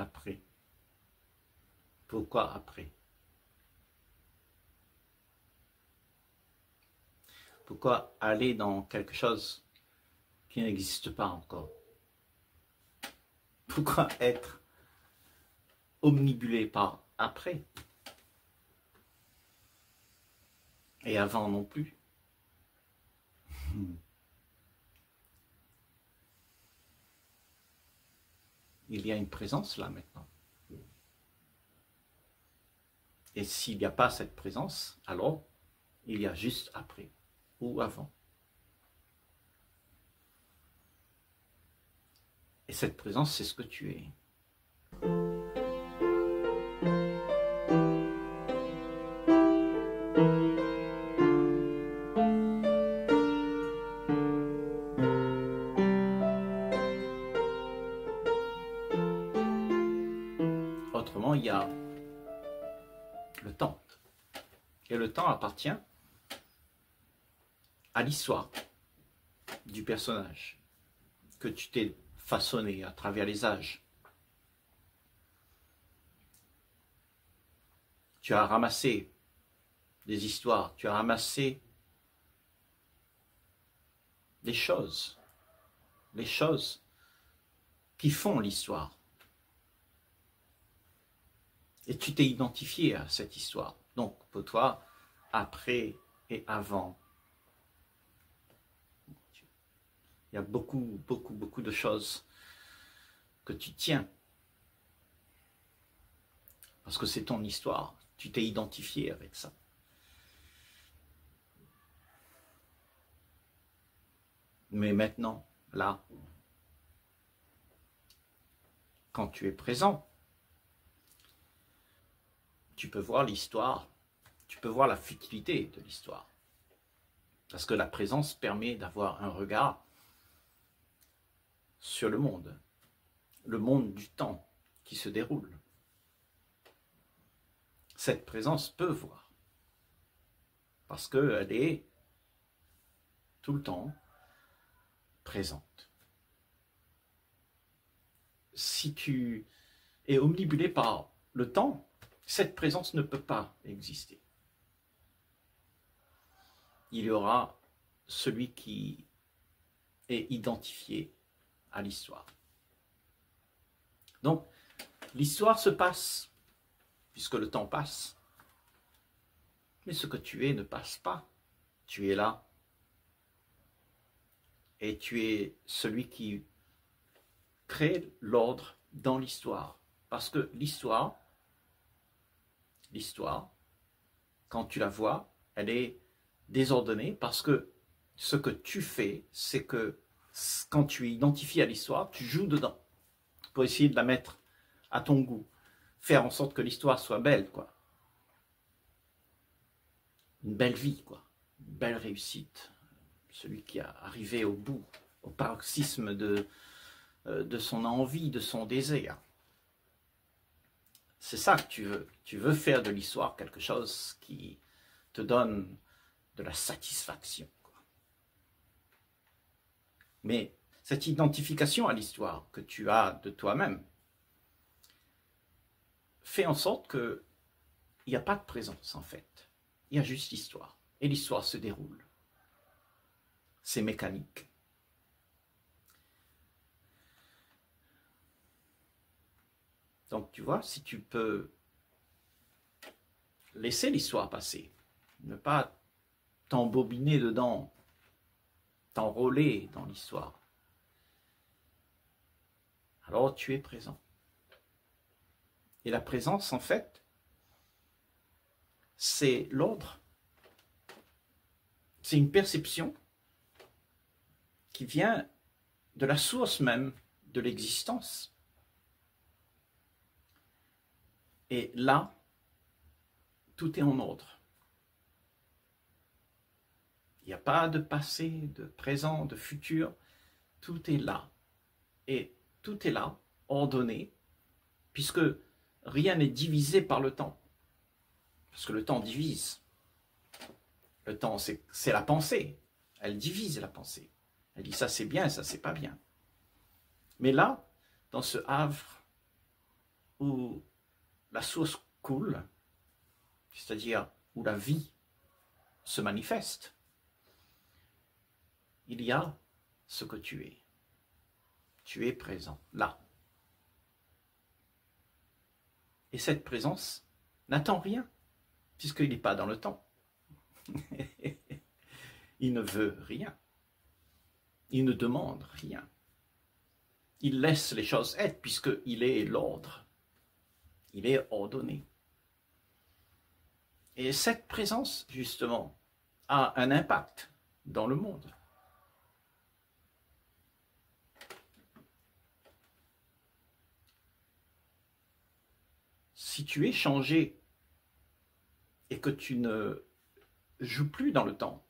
après? Pourquoi après? Pourquoi aller dans quelque chose qui n'existe pas encore? Pourquoi être omnibulé par après? Et avant non plus. Il y a une présence là maintenant. Et s'il n'y a pas cette présence, alors il y a juste après ou avant. Et cette présence, c'est ce que tu es. Autrement, il y a le temps. Et le temps appartient à l'histoire du personnage que tu t'es façonné à travers les âges. Tu as ramassé des histoires, tu as ramassé des choses, les choses qui font l'histoire. Et tu t'es identifié à cette histoire. Donc, pour toi, après et avant, il y a beaucoup de choses que tu tiens. Parce que c'est ton histoire. Tu t'es identifié avec ça. Mais maintenant, là, quand tu es présent, tu peux voir l'histoire, tu peux voir la futilité de l'histoire. Parce que la présence permet d'avoir un regard sur le monde du temps qui se déroule. Cette présence peut voir, parce qu'elle est tout le temps présente. Si tu es omnibulé par le temps, cette présence ne peut pas exister. Il y aura celui qui est identifié à l'histoire. Donc, l'histoire se passe, puisque le temps passe. Mais ce que tu es ne passe pas. Tu es là. Et tu es celui qui crée l'ordre dans l'histoire. Parce que l'histoire, quand tu la vois, elle est désordonnée parce que ce que tu fais, c'est que quand tu es identifié à l'histoire, tu joues dedans pour essayer de la mettre à ton goût, faire en sorte que l'histoire soit belle, quoi. Une belle vie, quoi. Une belle réussite. Celui qui a arrivé au bout, au paroxysme de son envie, de son désir. C'est ça que tu veux. Tu veux faire de l'histoire quelque chose qui te donne de la satisfaction, quoi. Mais cette identification à l'histoire que tu as de toi-même fait en sorte qu'il n'y a pas de présence, en fait. Il y a juste l'histoire. Et l'histoire se déroule. C'est mécanique. Donc, tu vois, si tu peux laisser l'histoire passer, ne pas t'embobiner dedans, t'enrôler dans l'histoire, alors tu es présent. Et la présence, en fait, c'est l'ordre. C'est une perception qui vient de la source même de l'existence. Et là, tout est en ordre. Il n'y a pas de passé, de présent, de futur. Tout est là. Et tout est là, ordonné, puisque rien n'est divisé par le temps. Parce que le temps divise. Le temps, c'est la pensée. Elle divise la pensée. Elle dit ça c'est bien, ça c'est pas bien. Mais là, dans ce havre où la source coule, c'est-à-dire où la vie se manifeste, il y a ce que tu es. Tu es présent, là. Et cette présence n'attend rien, puisqu'il n'est pas dans le temps. Il ne veut rien. Il ne demande rien. Il laisse les choses être, puisqu'il est l'ordre. Il est ordonné. Et cette présence, justement, a un impact dans le monde. Si tu es changé et que tu ne joues plus dans le temps,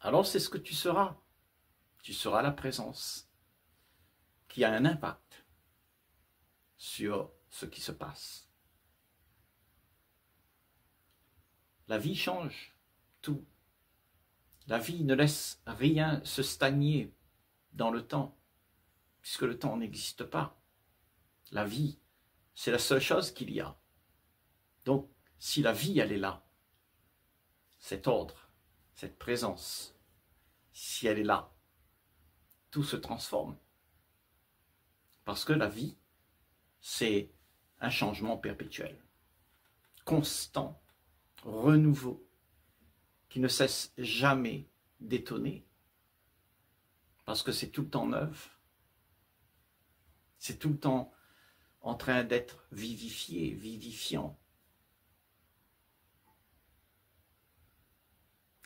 alors c'est ce que tu seras. Tu seras la présence qui a un impact sur ce qui se passe. La vie change tout. La vie ne laisse rien se stagner dans le temps, puisque le temps n'existe pas. La vie, c'est la seule chose qu'il y a. Donc, si la vie, elle est là, cet ordre, cette présence, si elle est là, tout se transforme. Parce que la vie, c'est un changement perpétuel, constant, renouveau, qui ne cesse jamais d'étonner. Parce que c'est tout le temps neuf. C'est tout le temps en train d'être vivifié, vivifiant.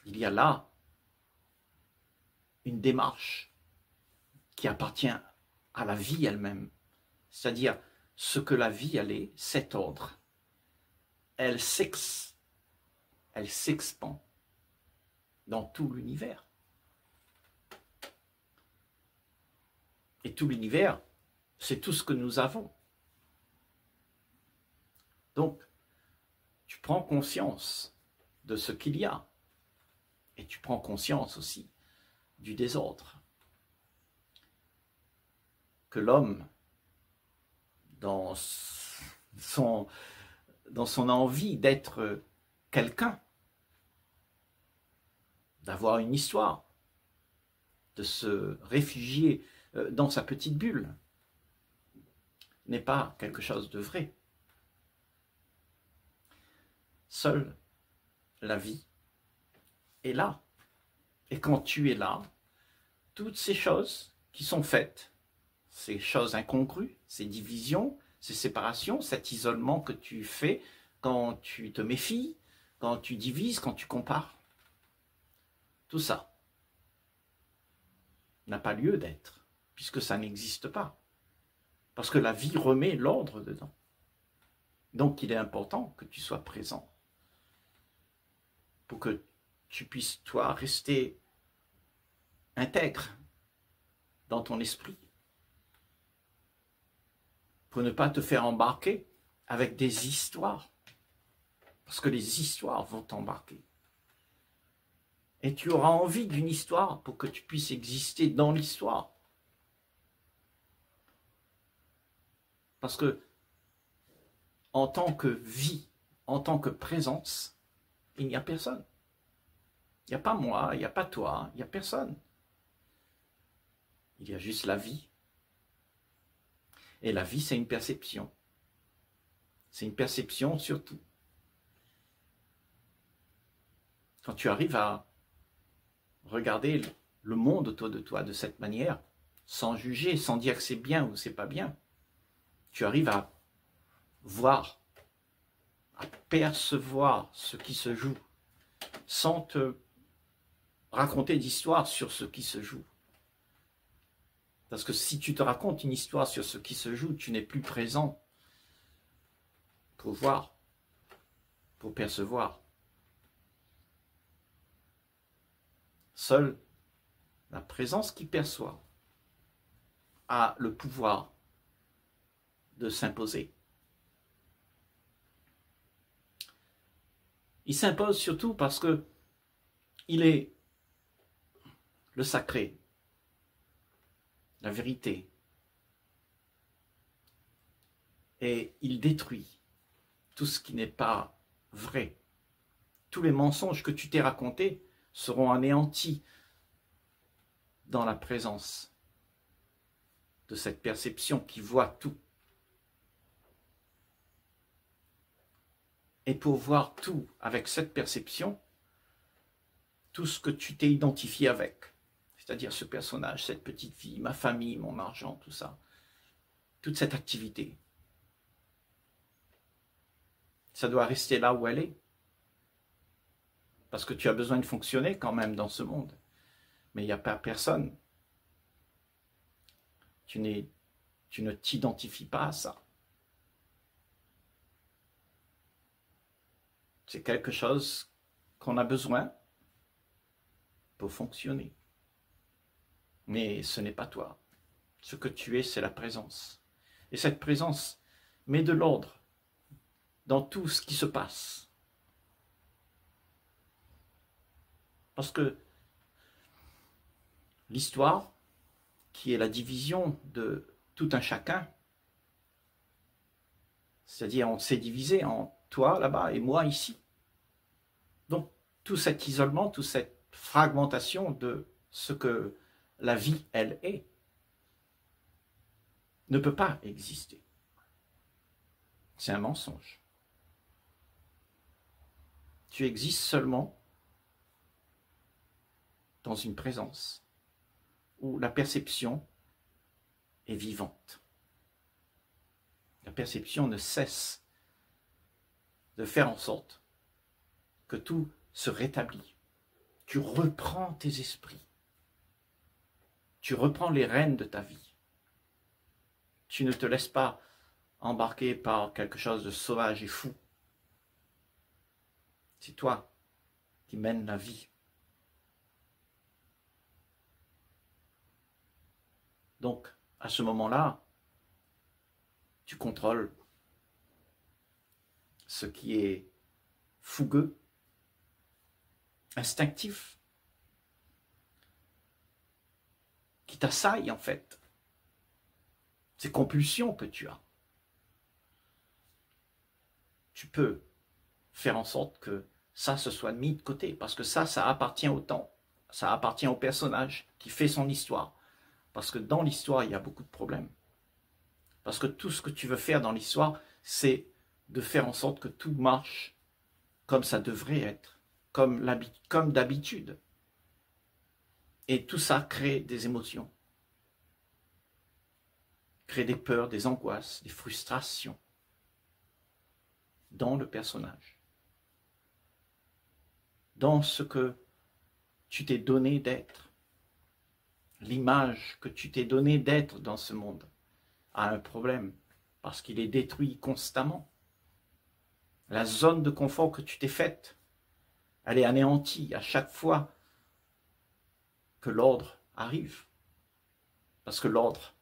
Il y a là une démarche qui appartient à la vie elle-même, c'est-à-dire ce que la vie elle est, cet ordre, elle s'expand dans tout l'univers. Et tout l'univers, c'est tout ce que nous avons. Donc, tu prends conscience de ce qu'il y a, et tu prends conscience aussi du désordre. Que l'homme, dans son envie d'être quelqu'un, d'avoir une histoire, de se réfugier dans sa petite bulle, n'est pas quelque chose de vrai. Seule la vie est là. Et quand tu es là, toutes ces choses qui sont faites, ces choses incongrues, ces divisions, ces séparations, cet isolement que tu fais quand tu te méfies, quand tu divises, quand tu compares, tout ça n'a pas lieu d'être, puisque ça n'existe pas. Parce que la vie remet l'ordre dedans. Donc il est important que tu sois présent pour que tu puisses, toi, rester intègre dans ton esprit, pour ne pas te faire embarquer avec des histoires, parce que les histoires vont t'embarquer. Et tu auras envie d'une histoire pour que tu puisses exister dans l'histoire. Parce que, en tant que vie, en tant que présence, il n'y a personne. Il n'y a pas moi, il n'y a pas toi, il n'y a personne. Il y a juste la vie. Et la vie, c'est une perception. C'est une perception surtout. Quand tu arrives à regarder le monde autour de toi de cette manière, sans juger, sans dire que c'est bien ou c'est pas bien, tu arrives à voir, à percevoir ce qui se joue, sans te raconter d'histoire sur ce qui se joue. Parce que si tu te racontes une histoire sur ce qui se joue, tu n'es plus présent pour voir, pour percevoir. Seule la présence qui perçoit a le pouvoir de s'imposer. Il s'impose surtout parce que il est le sacré, la vérité, et il détruit tout ce qui n'est pas vrai. Tous les mensonges que tu t'es racontés seront anéantis dans la présence de cette perception qui voit tout. Et pour voir tout avec cette perception, tout ce que tu t'es identifié avec, c'est-à-dire ce personnage, cette petite fille, ma famille, mon argent, tout ça, toute cette activité, ça doit rester là où elle est. Parce que tu as besoin de fonctionner quand même dans ce monde. Mais il n'y a pas personne. Tu ne t'identifies pas à ça. C'est quelque chose qu'on a besoin pour fonctionner. Mais ce n'est pas toi. Ce que tu es, c'est la présence. Et cette présence met de l'ordre dans tout ce qui se passe. Parce que l'histoire, qui est la division de tout un chacun, c'est-à-dire on s'est divisé en toi là-bas et moi ici. Donc tout cet isolement, toute cette fragmentation de ce que la vie, elle est, ne peut pas exister. C'est un mensonge. Tu existes seulement dans une présence où la perception est vivante. La perception ne cesse de faire en sorte que tout se rétablit. Tu reprends tes esprits. Tu reprends les rênes de ta vie. Tu ne te laisses pas embarquer par quelque chose de sauvage et fou. C'est toi qui mènes la vie. Donc, à ce moment-là, tu contrôles ce qui est fougueux, instinctif, qui t'assaille en fait. Ces compulsions que tu as. Tu peux faire en sorte que ça se soit mis de côté, parce que ça appartient au temps, ça appartient au personnage qui fait son histoire. Parce que dans l'histoire, il y a beaucoup de problèmes. Parce que tout ce que tu veux faire dans l'histoire, c'est de faire en sorte que tout marche comme ça devrait être, comme d'habitude. Et tout ça crée des émotions, crée des peurs, des angoisses, des frustrations dans le personnage, dans ce que tu t'es donné d'être. L'image que tu t'es donné d'être dans ce monde a un problème parce qu'il est détruit constamment. La zone de confort que tu t'es faite, elle est anéantie à chaque fois que l'ordre arrive. Parce que l'ordre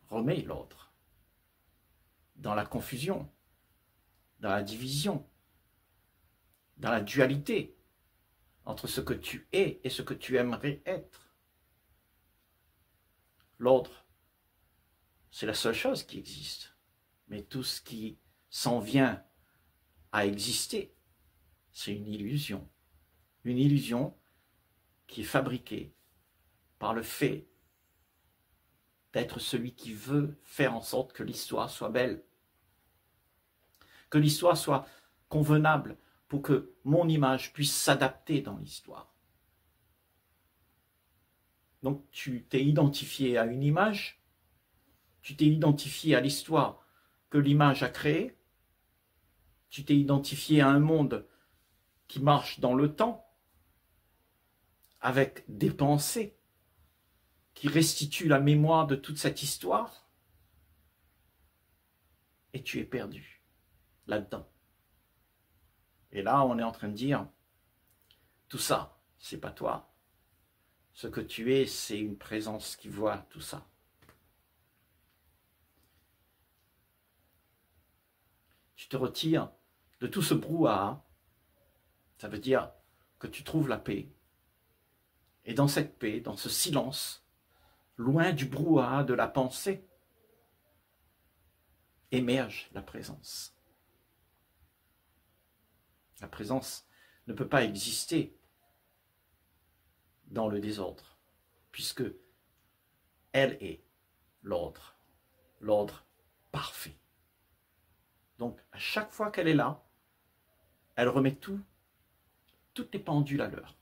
remet l'ordre dans la confusion, dans la division, dans la dualité entre ce que tu es et ce que tu aimerais être. L'ordre, c'est la seule chose qui existe. Mais tout ce qui s'en vient à exister, c'est une illusion. Une illusion qui est fabriquée par le fait d'être celui qui veut faire en sorte que l'histoire soit belle. Que l'histoire soit convenable pour que mon image puisse s'adapter dans l'histoire. Donc tu t'es identifié à une image, tu t'es identifié à l'histoire que l'image a créée, tu t'es identifié à un monde qui marche dans le temps, avec des pensées qui restituent la mémoire de toute cette histoire, et tu es perdu là-dedans. Et là, on est en train de dire, tout ça, c'est pas toi. Ce que tu es, c'est une présence qui voit tout ça. Tu te retires de tout ce brouhaha, ça veut dire que tu trouves la paix. Et dans cette paix, dans ce silence, loin du brouhaha de la pensée, émerge la présence. La présence ne peut pas exister dans le désordre, puisque elle est l'ordre parfait. Donc, à chaque fois qu'elle est là, elle remet toutes les pendules à l'heure.